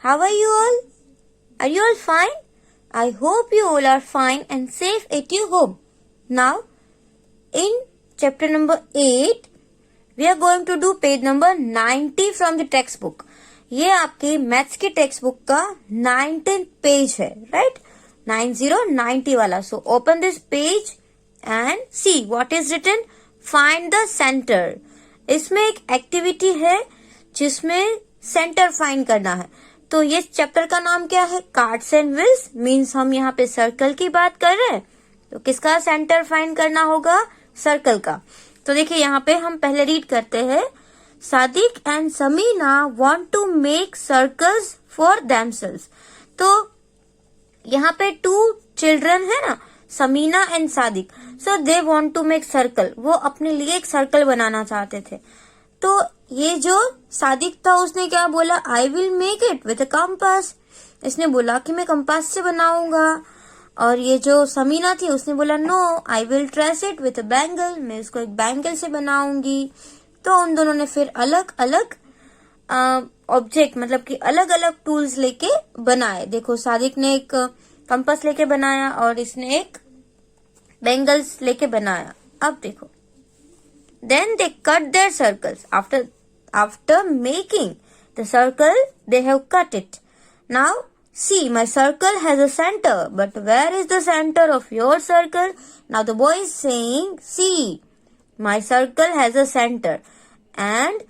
How are you all? Are you all fine? I hope you all are fine and safe at your home. Now, in chapter number 8, we are going to do page number 90 from the textbook. ये आपके maths की text book का 19th page है, right? 90 वाला. So open this page and see what is written. Find the center. इसमें एक activity है जिसमें सेंटर फाइंड करना है. तो ये चैप्टर का नाम क्या है? Cards and wheels. मीन्स हम यहाँ पे सर्कल की बात कर रहे हैं. तो किसका सेंटर फाइंड करना होगा? सर्कल का. तो देखिए यहाँ पे हम पहले रीड करते हैं. Sadiq and Sameena want to make circles for themselves. तो यहाँ पे 2 चिल्ड्रन है ना, Sameena and Sadiq. So they want to make circle. वो अपने लिए एक सर्कल बनाना चाहते थे. तो ये जो सादिक था उसने क्या बोला? I will make it with a compass. इसने बोला कि मैं कंपास से बनाऊंगा. और ये जो समीना थी उसने बोला no, I will trace it with a bangle. मैं इसको एक बैंगल से बनाऊंगी. तो उन दोनों ने फिर अलग अलग ऑब्जेक्ट मतलब कि अलग अलग टूल्स लेके बनाए. देखो सादिक ने एक कंपास लेके बनाया और इसने एक बैंगल्स लेके बनाया. अब देखो, then they cut their circles. After making the circle, they have cut it. Now see, my circle has a center, but where is the center of your circle? Now the boy is saying, see, my circle has a center. And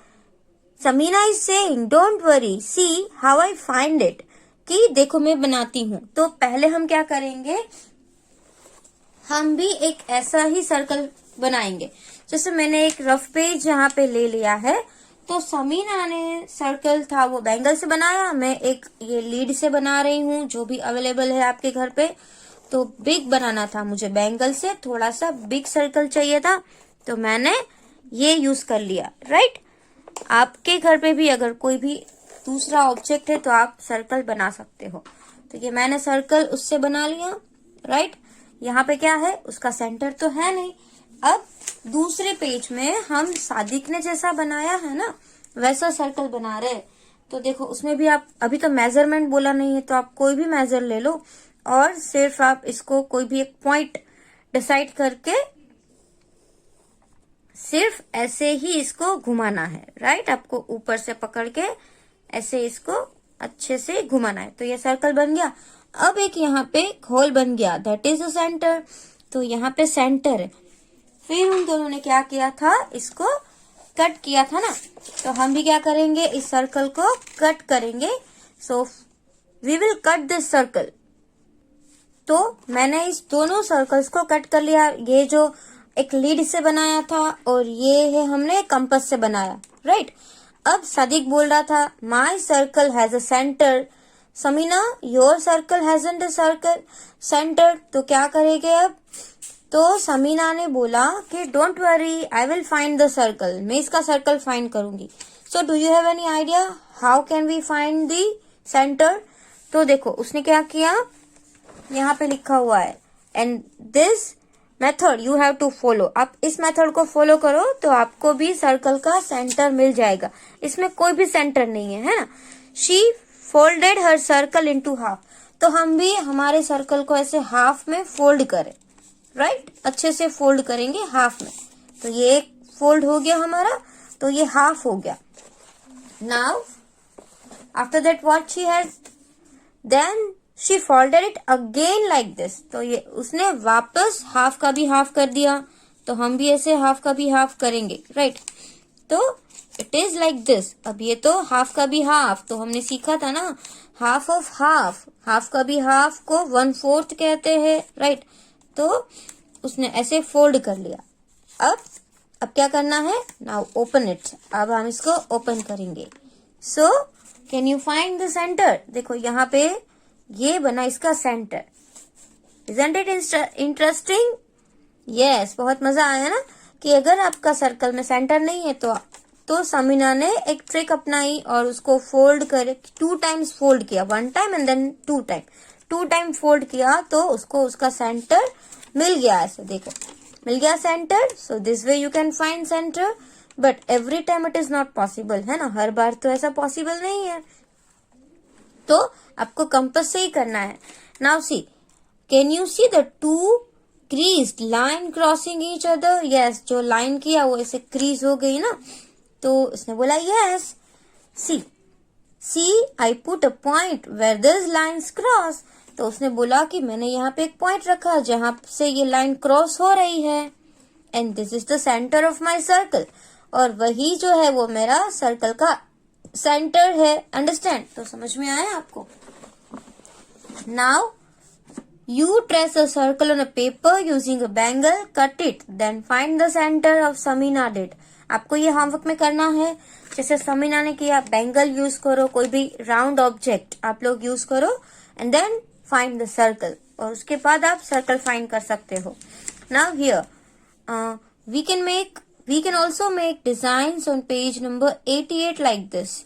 Samina is saying, don't worry, see how I find it. कि देखो मैं बनाती हूँ. तो पहले हम क्या करेंगे? हम भी एक ऐसा ही सर्कल बनाएंगे. जैसे मैंने एक रफ पेज यहाँ पे ले लिया है. तो समीना ने सर्कल था वो बैंगल से बनाया. मैं एक ये लीड से बना रही हूँ, जो भी अवेलेबल है आपके घर पे. तो बिग बनाना था मुझे बैंगल से, थोड़ा सा बिग सर्कल चाहिए था, तो मैंने ये यूज कर लिया, राइट? आपके घर पे भी अगर कोई भी दूसरा ऑब्जेक्ट है तो आप सर्कल बना सकते हो. तो ये मैंने सर्कल उससे बना लिया, राइट? यहाँ पे क्या है? उसका सेंटर तो है नहीं. अब दूसरे पेज में हम सादिक ने जैसा बनाया है ना वैसा सर्कल बना रहे. तो देखो उसमें भी आप अभी तो मेजरमेंट बोला नहीं है, तो आप कोई भी मेजर ले लो और सिर्फ आप इसको कोई भी एक पॉइंट डिसाइड करके सिर्फ ऐसे ही इसको घुमाना है, राइट? आपको ऊपर से पकड़ के ऐसे इसको अच्छे से घुमाना है. तो ये सर्कल बन गया. अब एक यहाँ पे होल बन गया, दैट इज अ सेंटर. तो यहाँ पे सेंटर है. फिर उन दोनों ने क्या किया था? इसको कट किया था ना. तो हम भी क्या करेंगे? इस सर्कल को कट करेंगे. So we will cut this circle. तो मैंने इस दोनों सर्कल्स को कट कर लिया. ये जो एक लीड से बनाया था और ये है हमने कंपास से बनाया, राइट? अब सादिक बोल रहा था my circle has a center. Sameena your circle hasn't a circle center. तो क्या करेंगे अब? तो समीना ने बोला कि don't worry, I will find the circle. मैं इसका सर्कल फाइंड करूंगी. So do you have any idea how can we find the center? तो देखो उसने क्या किया, यहाँ पे लिखा हुआ है and this method you have to follow. आप इस मेथड को फॉलो करो तो आपको भी सर्कल का सेंटर मिल जाएगा. इसमें कोई भी सेंटर नहीं है ना. She folded her circle into half. तो हम भी हमारे सर्कल को ऐसे हाफ में फोल्ड करें, राइट? अच्छे से फोल्ड करेंगे हाफ में. तो ये एक फोल्ड हो गया हमारा, तो ये हाफ हो गया. Now after that what she had, then she folded it again like this. तो ये उसने वापस हाफ का भी हाफ कर दिया. तो हम भी ऐसे हाफ का भी हाफ करेंगे, राइट? तो इट इज लाइक दिस. अब ये तो हाफ का भी हाफ, तो हमने सीखा था ना हाफ ऑफ हाफ. हाफ का भी हाफ को 1/4 कहते हैं, राइट? तो उसने ऐसे फोल्ड कर लिया. अब क्या करना है? Now open it. अब हम इसको ओपन करेंगे. So can you find the centre? देखो यहाँ पे ये बना इसका centre. Isn't it interesting? Yes, बहुत मजा आया ना. कि अगर आपका सर्कल में सेंटर नहीं है तो समीना ने एक ट्रिक अपनाई और उसको फोल्ड कर 2 टाइम्स फोल्ड किया. 1 time and then 2 time. 2 time fold किया तो उसको उसका सेंटर मिल गया. ऐसे देखो मिल गया centre. So this way you can find centre, but every time it is not possible, है ना? हर बार तो ऐसा पॉसिबल नहीं है. तो आपको कंपास से ही करना है। Now see, can you see the two creased line crossing each other? Yes, जो लाइन किया वो ऐसे क्रीज हो गई ना, तो इसने बोला yes. See I put a point where this lines cross. तो उसने बोला कि मैंने यहाँ पे एक पॉइंट रखा जहां से ये लाइन क्रॉस हो रही है। And this is the centre of my circle, और वही जो है वो मेरा सर्कल का सेंटर है। अंडरस्टैंड? तो समझ में आया आपको? Now you trace a circle on a paper using a bangle, cut it, then find the center of Samina did. आपको ये होमवर्क में करना है, जैसे समीना ने किया। बैंगल यूज करो, कोई भी राउंड ऑब्जेक्ट आप लोग यूज करो, and then find the circle, और उसके बाद आप सर्कल फाइंड कर सकते हो। Now here we can also make designs on page number 88 like this.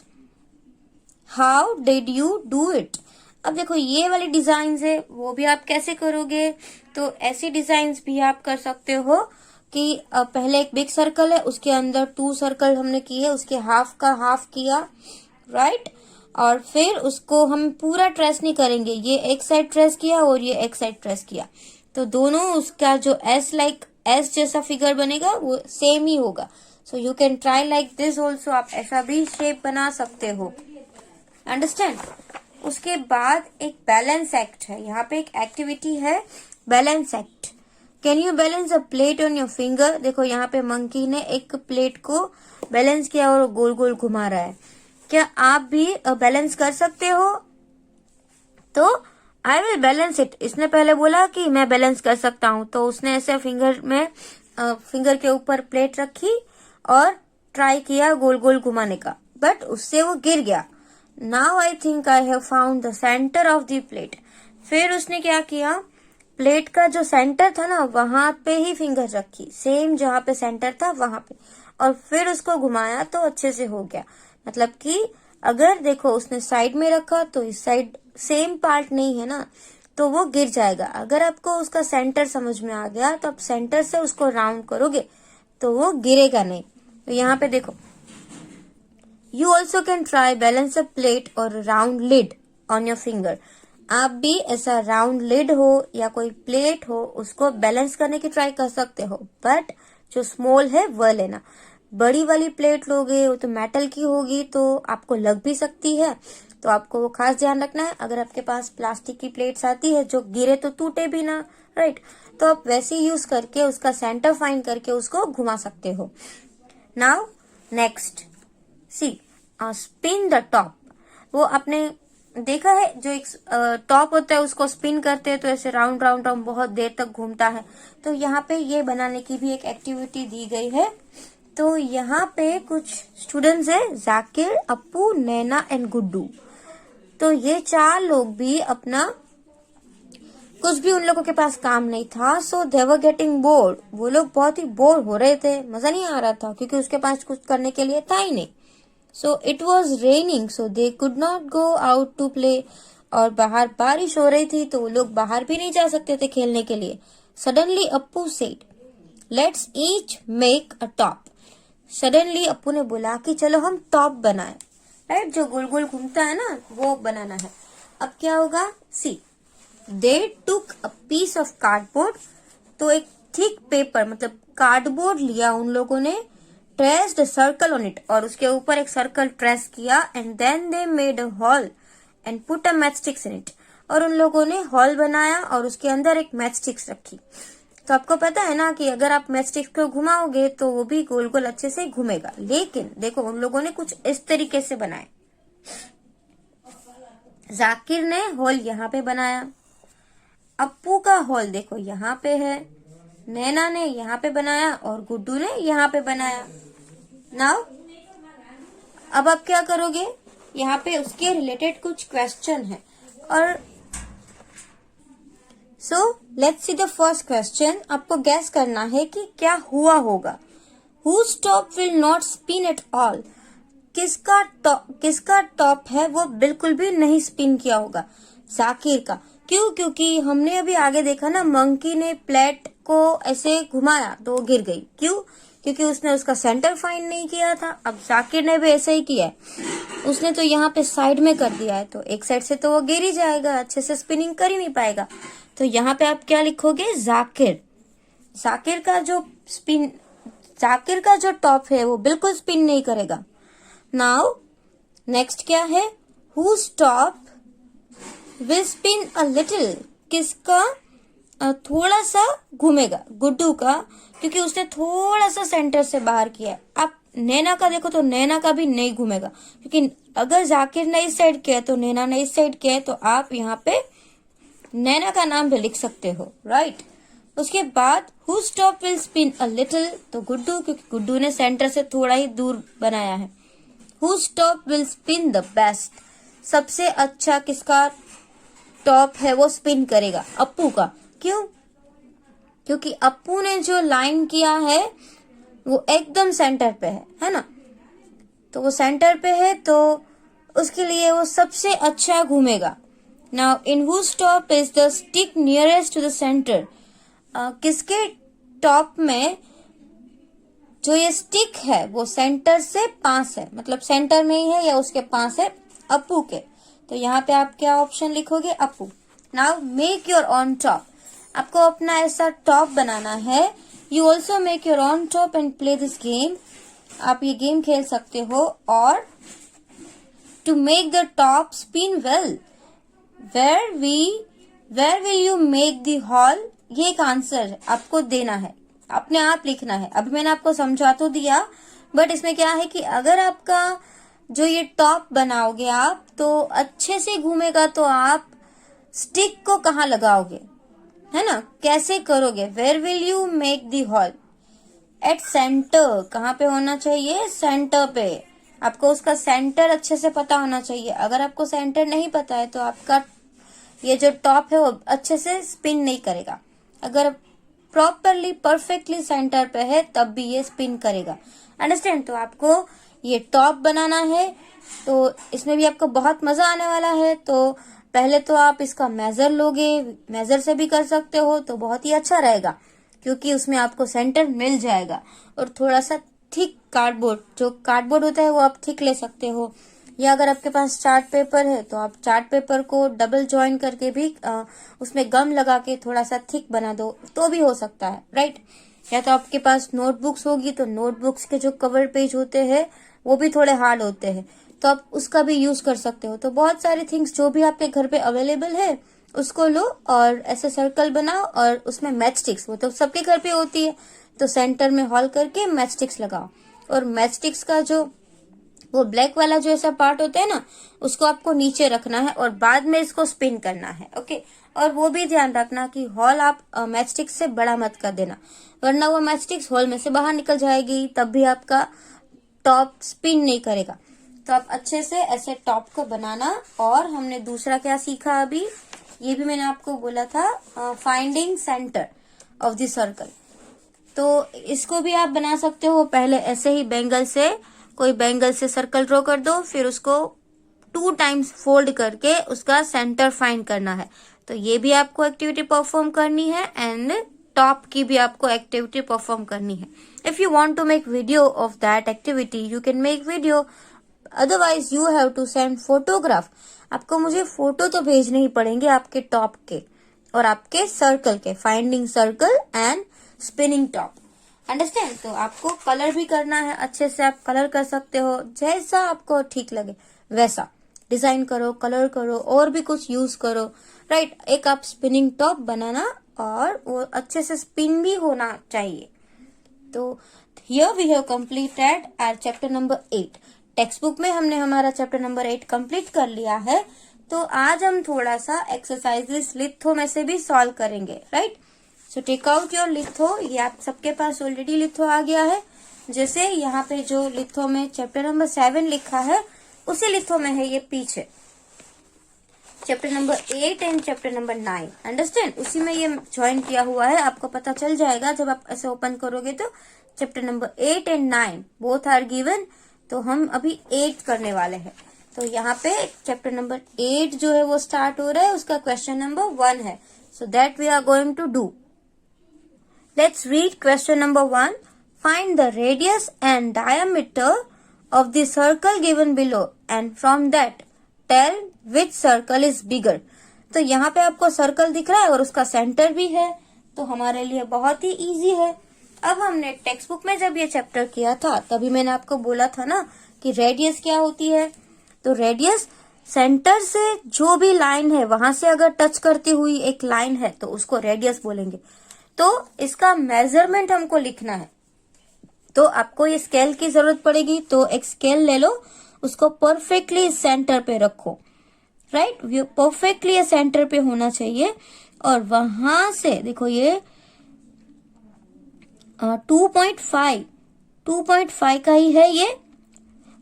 How did you do it? अब देखो ये वाली डिजाइन है, वो भी आप कैसे करोगे? तो ऐसी डिजाइन भी आप कर सकते हो कि पहले एक बिग सर्कल है, उसके अंदर 2 सर्कल हमने किए, उसके हाफ का हाफ किया, राइट? और फिर उसको हम पूरा ट्रेस नहीं करेंगे, ये एक साइड ट्रेस किया और ये एक साइड ट्रेस किया, तो दोनों उसका जो एस जैसा फिगर बनेगा वो सेम ही होगा। So you can try like this also, आप ऐसा भी शेप बना सकते हो। अंडरस्टैंड? उसके बाद एक बैलेंस एक्ट है, यहाँ पे एक एक्टिविटी है balance act. Can you balance a plate on your finger? देखो यहाँ पे मंकी ने एक प्लेट को बैलेंस किया और गोल गोल घुमा रहा है। क्या आप भी बैलेंस कर सकते हो? तो आई विल बैलेंस इट। इसने पहले बोला कि मैं बैलेंस कर सकता हूँ, तो उसने ऐसे फिंगर के ऊपर प्लेट रखी और ट्राई किया गोल गोल घुमाने का, बट उससे वो गिर गया। Now I think I have found the centre of the plate. फिर उसने क्या किया, प्लेट का जो सेंटर था ना वहां पे ही फिंगर रखी, सेम जहां पे सेंटर था वहां पे, और फिर उसको घुमाया तो अच्छे से हो गया। मतलब कि अगर देखो उसने साइड में रखा तो इस साइड सेम पार्ट नहीं है ना, तो वो गिर जाएगा। अगर आपको उसका सेंटर समझ में आ गया तो आप सेंटर से उसको राउंड करोगे तो वो गिरेगा नहीं। तो यहाँ पे देखो, You also can try balance a plate or a round lid on your finger. आप भी ऐसा राउंड लिड हो या कोई प्लेट हो उसको बैलेंस करने की ट्राई कर सकते हो, बट जो स्मॉल है वह लेना। बड़ी वाली प्लेट लोगे वो तो मेटल की होगी, तो आपको लग भी सकती है, तो आपको वो खास ध्यान रखना है। अगर आपके पास प्लास्टिक की प्लेट्स आती है जो गिरे तो टूटे भी ना, राइट? तो आप वैसे यूज करके उसका सेंटर फाइंड करके उसको घुमा सकते हो। Now next, see spin the top. वो आपने देखा है जो एक टॉप होता है उसको स्पिन करते हैं तो ऐसे राउंड राउंड राउंड बहुत देर तक घूमता है। तो यहाँ पे ये बनाने की भी एक एक्टिविटी दी गई है। तो यहाँ पे कुछ स्टूडेंट्स है, जाकिर, अप्पू, नैना एंड गुड्डू। तो ये 4 लोग भी अपना कुछ भी उन लोगों के पास काम नहीं था, सो दे वर गेटिंग बोर्ड। वो लोग बहुत ही बोर हो रहे थे, मजा नहीं आ रहा था क्योंकि उसके पास कुछ करने के लिए था ही नहीं। So it was raining, so they could not go out to play. और बाहर बारिश हो रही थी तो वो लोग बाहर भी नहीं जा सकते थे खेलने के लिए। Suddenly Appu said, "Let's each make a top." Suddenly Appu ने बोला कि चलो हम टॉप बनाएं, राइट? जो गोल गोल घूमता है ना वो बनाना है। अब क्या होगा, सी, they took a piece of cardboard। तो एक थिक पेपर मतलब कार्डबोर्ड लिया उन लोगों ने, ट्रेस्ड सर्कल ऑन इट, और उसके ऊपर एक सर्कल ट्रेस किया, and then they made a hole and put a match sticks in it. और उन लोगों ने हॉल बनाया और उसके अंदर एक मैच स्टिक्स रखी। तो आपको पता है ना कि अगर आप मैच स्टिक्स को घुमाओगे तो वो भी गोल गोल अच्छे से घूमेगा। लेकिन देखो उन लोगों ने कुछ इस तरीके से बनाए। जाकिर ने हॉल यहाँ पे बनाया, अप्पू का हॉल देखो यहाँ पे है, नैना ने यहाँ पे बनाया और गुड्डू ने यहाँ पे बनाया। नाउ अब आप क्या करोगे, यहाँ पे उसके रिलेटेड कुछ क्वेश्चन है, और so let's see the first question. आपको गैस करना है कि क्या हुआ होगा। Whose top will not spin at all? किसका टॉप है वो बिल्कुल भी नहीं स्पिन किया होगा, जाकिर का। क्यों? क्योंकि हमने अभी आगे देखा ना, मंकी ने प्लेट को ऐसे घुमाया तो गिर गई। क्यों? क्योंकि उसने उसका सेंटर फाइंड नहीं किया था। अब जाकिर ने भी ऐसा ही किया है, उसने तो यहाँ पे साइड में कर दिया है, तो एक साइड से तो वो गिर ही जाएगा, अच्छे से स्पिनिंग कर ही नहीं पाएगा। तो यहाँ पे आप क्या लिखोगे, जाकिर। जाकिर का जो टॉप है वो बिल्कुल स्पिन नहीं करेगा। नाउ नेक्स्ट क्या है, whose top will spin a little, किसका थोड़ा सा घूमेगा, गुड्डू का, क्योंकि उसने थोड़ा सा सेंटर से बाहर किया है। आप नैना का देखो तो नैना का भी नहीं घूमेगा, क्योंकि अगर जाकिर ने इस साइड किया है तो नैना ने इस साइड किया है, तो आप यहाँ पे नैना का नाम भी लिख सकते हो, राइट। उसके बाद whose top will spin a little, तो गुड्डू, क्योंकि गुड्डू ने सेंटर से थोड़ा ही दूर बनाया है। Whose top will spin the best, सबसे अच्छा किसका टॉप है वो स्पिन करेगा, अप्पू का। क्यों? क्योंकि अप्पू ने जो लाइन किया है वो एकदम सेंटर पे है ना, तो वो सेंटर पे है तो उसके लिए वो सबसे अच्छा घूमेगा। Now in whose top is the stick nearest to the centre, किसके टॉप में जो ये स्टिक है वो सेंटर से पास है, मतलब सेंटर में ही है या उसके पास है, अप्पू के। तो यहाँ पे आप क्या ऑप्शन लिखोगे, Appu. Now make your own top, आपको अपना ऐसा टॉप बनाना है। You also make your own top and play this game, आप ये गेम खेल सकते हो। और to make the top spin well, where will you make the hole, ये एक आंसर आपको देना है, अपने आप लिखना है। अभी मैंने आपको समझा तो दिया, बट इसमें क्या है कि अगर आपका जो ये टॉप बनाओगे आप तो अच्छे से घूमेगा, तो आप स्टिक को कहाँ लगाओगे, है ना, कैसे करोगे। Where will you make the hole, at centre, कहाँ पे होना चाहिए, सेंटर पे। आपको उसका सेंटर अच्छे से पता होना चाहिए। अगर आपको सेंटर नहीं पता है तो आपका ये जो टॉप है वो अच्छे से स्पिन नहीं करेगा। अगर प्रॉपरली परफेक्टली सेंटर पे है तब भी ये स्पिन करेगा, अंडरस्टैंड। तो आपको ये टॉप बनाना है, तो इसमें भी आपको बहुत मजा आने वाला है। तो पहले तो आप इसका मेजर लोगे, मेजर से भी कर सकते हो तो बहुत ही अच्छा रहेगा, क्योंकि उसमें आपको सेंटर मिल जाएगा। और थोड़ा सा थिक कार्डबोर्ड, जो कार्डबोर्ड होता है वो आप थिक ले सकते हो, या अगर आपके पास चार्ट पेपर है तो आप चार्ट पेपर को डबल ज्वाइन करके भी उसमें गम लगा के थोड़ा सा थिक बना दो तो भी हो सकता है, राइट। या तो आपके पास नोटबुक्स होगी तो नोटबुक्स के जो कवर पेज होते हैं वो भी थोड़े हार्ड होते हैं, तो आप उसका भी यूज कर सकते हो। तो बहुत सारे थिंग्स जो भी आपके घर पे अवेलेबल है उसको लो और ऐसे सर्कल बनाओ, और उसमें मैच स्टिक्स, वो तो सबके घर पे होती है, तो सेंटर में होल करके मैच स्टिक्स लगाओ। और मैच स्टिक्स का जो वो ब्लैक वाला जो ऐसा पार्ट होता है ना, उसको आपको नीचे रखना है और बाद में इसको स्पिन करना है, ओके। और वो भी ध्यान रखना कि हॉल आप मैच स्टिक्स से बड़ा मत कर देना, वरना वो मैच स्टिक्स हॉल में से बाहर निकल जाएगी, तब भी आपका टॉप स्पिन नहीं करेगा। तो आप अच्छे से ऐसे टॉप को बनाना। और हमने दूसरा क्या सीखा अभी, ये भी मैंने आपको बोला था, finding centre of the circle. तो इसको भी आप बना सकते हो, पहले ऐसे ही बैंगल से, कोई बैंगल से सर्कल ड्रॉ कर दो, फिर उसको 2 टाइम्स फोल्ड करके उसका सेंटर फाइंड करना है। तो ये भी आपको एक्टिविटी परफॉर्म करनी है, एंड टॉप की भी आपको एक्टिविटी परफॉर्म करनी है। If you want to make video of that activity you can make video, otherwise you have to send photograph. आपको मुझे फोटो तो भेजने ही पड़ेंगे आपके टॉप के और आपके सर्कल के, finding circle and spinning top, understand. तो आपको कलर भी करना है, अच्छे से आप कलर कर सकते हो, जैसा आपको ठीक लगे वैसा डिजाइन करो, कलर करो, और भी कुछ यूज करो, राइट। एक आप स्पिनिंग टॉप बनाना और वो अच्छे से स्पिन भी होना चाहिए। तो here we have completed our chapter number 8। Text book में हमने हमारा चैप्टर नंबर 8 कंप्लीट कर लिया है। तो आज हम थोड़ा सा एक्सरसाइजेस लिथो में से भी सॉल्व करेंगे, right. So take out your litho, ये आप सबके पास ऑलरेडी लिथो आ गया है। जैसे यहाँ पे जो लिथो में चैप्टर नंबर 7 लिखा है उसी लिथो में है ये पीछे chapter number 8 and chapter number 9, understand. उसी में ये ज्वाइन किया हुआ है, आपको पता चल जाएगा जब आप ऐसे ओपन करोगे। तो chapter number 8 and 9 both are given, तो हम अभी 8 करने वाले हैं। तो यहाँ पे चैप्टर नंबर 8 जो है वो स्टार्ट हो रहा है, उसका क्वेश्चन नंबर 1 है। So that we are going to do. Let's read question number 1। find the radius and diameter of the circle given below and from that tell which circle is bigger. तो यहाँ पे आपको circle दिख रहा है और उसका सेंटर भी है, तो हमारे लिए बहुत ही इजी है. अब हमने टेक्स्ट बुक में जब ये चैप्टर किया था तभी मैंने आपको बोला था ना कि रेडियस क्या होती है. तो रेडियस सेंटर से जो भी लाइन है वहां से अगर टच करती हुई एक लाइन है तो उसको रेडियस बोलेंगे. तो इसका मेजरमेंट हमको लिखना है, तो आपको ये स्केल की जरूरत पड़ेगी. तो एक स्केल ले लो, उसको परफेक्टली सेंटर पे रखो. राइट, परफेक्टली ये सेंटर पे होना चाहिए. और वहां से देखो ये 2.5 का ही है ये,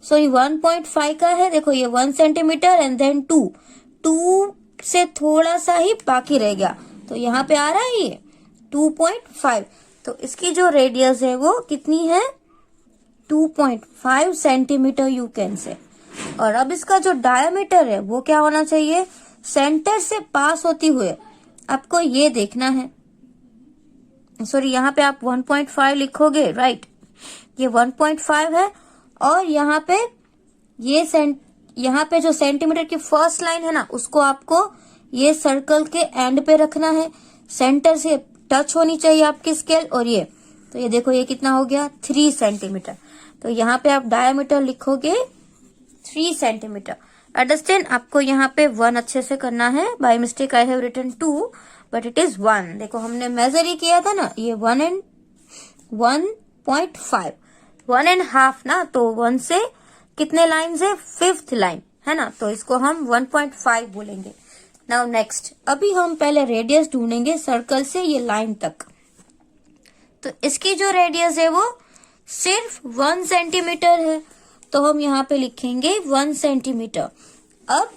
सॉरी 1.5 का है. देखो ये 1 सेंटीमीटर एंड देन 2 से थोड़ा सा ही बाकी रह गया, तो यहाँ पे आ रहा है ये 2.5. तो इसकी जो रेडियस है वो कितनी है, 2.5 सेंटीमीटर यू कैन से. और अब इसका जो डायमीटर है वो क्या होना चाहिए, सेंटर से पास होती हुए आपको ये देखना है. सॉरी यहाँ पे आप 1.5 लिखोगे. राइट, ये 1.5 है. और यहाँ पे यहाँ पे जो सेंटीमीटर की फर्स्ट लाइन है ना उसको आपको ये सर्कल के एंड पे रखना है. सेंटर से टच होनी चाहिए आपकी स्केल. और ये तो ये देखो ये कितना हो गया, 3 सेंटीमीटर. तो यहाँ पे आप डायमीटर लिखोगे 3 सेंटीमीटर. अंडरस्टैंड, आपको यहाँ पे 1 अच्छे से करना है. By mistake I have written 2 but it is 1. देखो हमने मेजर ही किया था ना, ये 1.5 1.5 ना, तो 1 से कितने लाइन है, 5th लाइन है ना, तो इसको हम 1.5 बोलेंगे. नाउ नेक्स्ट, अभी हम पहले रेडियस ढूंढेंगे सर्कल से ये लाइन तक. तो इसकी जो रेडियस है वो सिर्फ 1 सेंटीमीटर है, तो हम यहाँ पे लिखेंगे 1 सेंटीमीटर. अब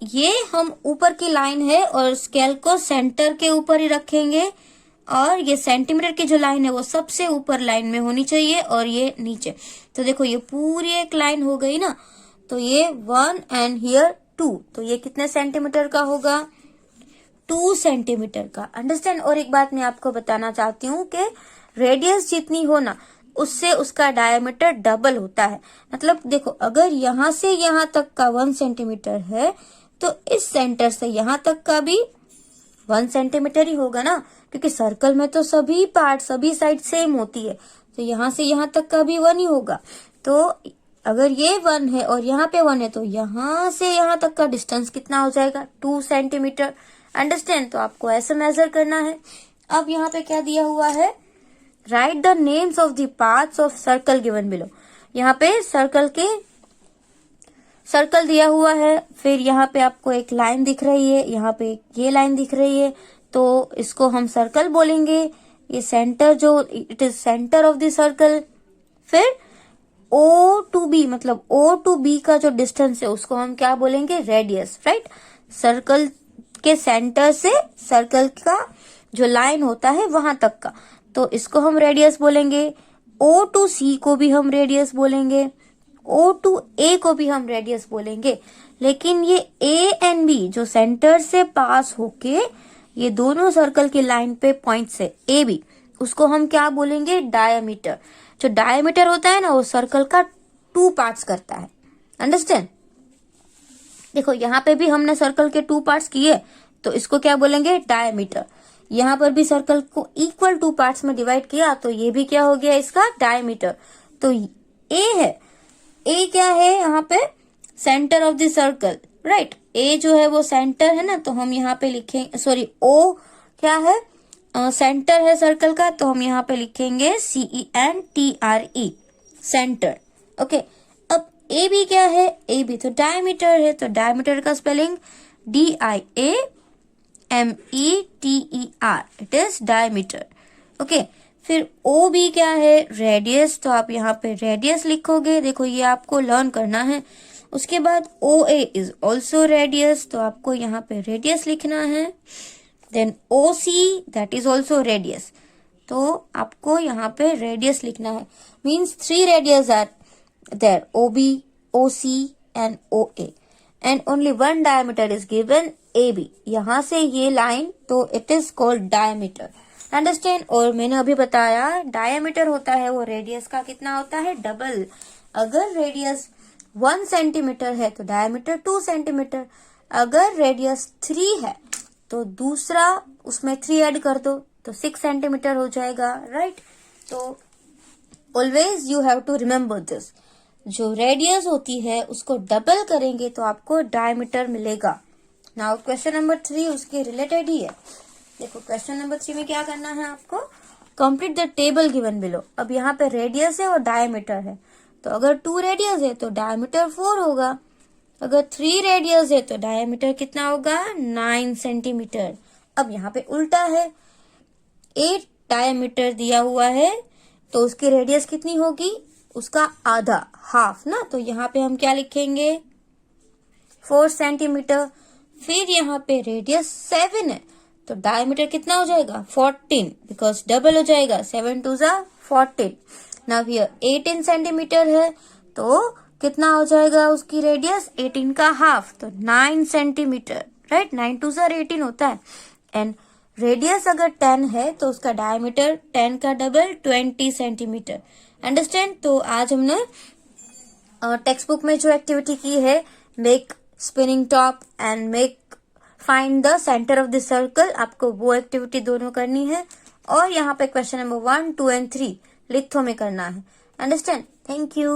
ये हम ऊपर की लाइन है और स्केल को सेंटर के ऊपर ही रखेंगे. और ये सेंटीमीटर की जो लाइन है वो सबसे ऊपर लाइन में होनी चाहिए और ये नीचे. तो देखो ये पूरी एक लाइन हो गई ना, तो ये 1 एंड हियर 2, तो ये कितने सेंटीमीटर का होगा, 2 सेंटीमीटर का. अंडरस्टैंड. और एक बात मैं आपको बताना चाहती हूँ कि रेडियस जितनी हो ना उससे उसका डायमीटर डबल होता है. मतलब देखो अगर यहाँ से यहाँ तक का 1 सेंटीमीटर है तो इस सेंटर से यहाँ तक का भी 1 सेंटीमीटर ही होगा ना, क्योंकि सर्कल में तो सभी पार्ट सभी साइड सेम होती है. तो यहाँ से यहाँ तक का भी 1 ही होगा. तो अगर ये 1 है और यहाँ पे 1 है तो यहाँ से यहाँ तक का डिस्टेंस कितना हो जाएगा, 2 सेंटीमीटर. अंडरस्टैंड. तो आपको ऐसे मेजर करना है. अब यहाँ पे क्या दिया हुआ है, right the names of the parts of circle given below. यहाँ पे सर्कल दिया हुआ है. फिर यहाँ पे आपको एक लाइन दिख रही है, यहाँ पे ये लाइन दिख रही है, तो इसको हम सर्कल बोलेंगे. ये सेंटर जो it is centre of the circle. फिर O to B मतलब O to B का जो डिस्टेंस है उसको हम क्या बोलेंगे, रेडियस. राइट, सर्कल के सेंटर से सर्कल का जो लाइन होता है वहां तक का, तो इसको हम रेडियस बोलेंगे. O to C को भी हम रेडियस बोलेंगे, O to A को भी हम रेडियस बोलेंगे. लेकिन ये A एंड B जो सेंटर से पास होके ये दोनों सर्कल की लाइन पे पॉइंट से AB, उसको हम क्या बोलेंगे, डायमीटर. जो डायमीटर होता है ना वो सर्कल का 2 पार्ट्स करता है. अंडरस्टैंड. देखो यहाँ पे भी हमने सर्कल के 2 पार्ट्स किए, तो इसको क्या बोलेंगे, डायमीटर. यहाँ पर भी सर्कल को इक्वल 2 पार्ट्स में डिवाइड किया, तो ये भी क्या हो गया, इसका डायमीटर. तो A है, A क्या है यहाँ पे, centre of the circle. Right, A जो है वो सेंटर है ना, तो हम यहाँ पे लिखेंगे, सॉरी O क्या है, सेंटर है सर्कल का, तो हम यहाँ पे लिखेंगे CENTRE, सेंटर. ओके. अब AB क्या है, AB तो डायमीटर है, तो डायमीटर का spelling DIAMETER, it is diameter. Okay. फिर OB क्या है, रेडियस, तो आप यहाँ पे रेडियस लिखोगे. देखो ये आपको लर्न करना है. उसके बाद OA इज ऑल्सो रेडियस, तो आपको यहाँ पे रेडियस लिखना है. Then OC that is also radius, तो आपको यहाँ पे रेडियस लिखना है. Means 3 radius are there, OB, OC and OA, and only 1 diameter is given, AB. यहाँ से ये लाइन, तो it is called diameter. Understand. और मैंने अभी बताया डायमीटर होता है वो रेडियस का कितना होता है, डबल। अगर रेडियस 1 सेंटीमीटर है तो डायमीटर 2 सेंटीमीटर। अगर रेडियस 3 है तो दूसरा उसमें 3 ऐड कर दो तो 6 सेंटीमीटर हो जाएगा, राइट। तो always you have to remember this, जो रेडियस होती है उसको डबल करेंगे तो आपको डायमीटर मिलेगा। नाउ क्वेश्चन नंबर 3 उसके रिलेटेड ही है। देखो क्वेश्चन नंबर 3 में क्या करना है आपको, complete the table given below. अब यहाँ पे रेडियस है और डायमीटर है, तो अगर 2 रेडियस है तो डायमीटर 4 होगा। अगर 3 रेडियस है तो डायमीटर कितना होगा, 9 सेंटीमीटर। अब यहाँ पे उल्टा है, 8 डायमीटर दिया हुआ है तो उसकी रेडियस कितनी होगी, उसका आधा, हाफ ना। तो यहाँ पे हम क्या लिखेंगे, 4 सेंटीमीटर। फिर यहाँ पे रेडियस 7 है तो डायमीटर कितना हो जाएगा, 14, बिकॉज डबल हो जाएगा, 7 2 जा 14। नाउ हियर 18 सेंटीमीटर है तो कितना हो जाएगा उसकी रेडियस, 18 का हाफ, तो 9 सेंटीमीटर, राइट। 9 2 जा 18 होता है। एंड रेडियस अगर 10 है तो उसका डायमीटर 10 का डबल 20 सेंटीमीटर। अंडरस्टैंड। तो आज हमने टेक्स्ट बुक में जो एक्टिविटी की है, make spinning top and make find the centre of the circle, आपको वो एक्टिविटी दोनों करनी है। और यहाँ पे क्वेश्चन नंबर 1, 2 एंड 3 लिथो में करना है। अंडरस्टैंड। Thank you.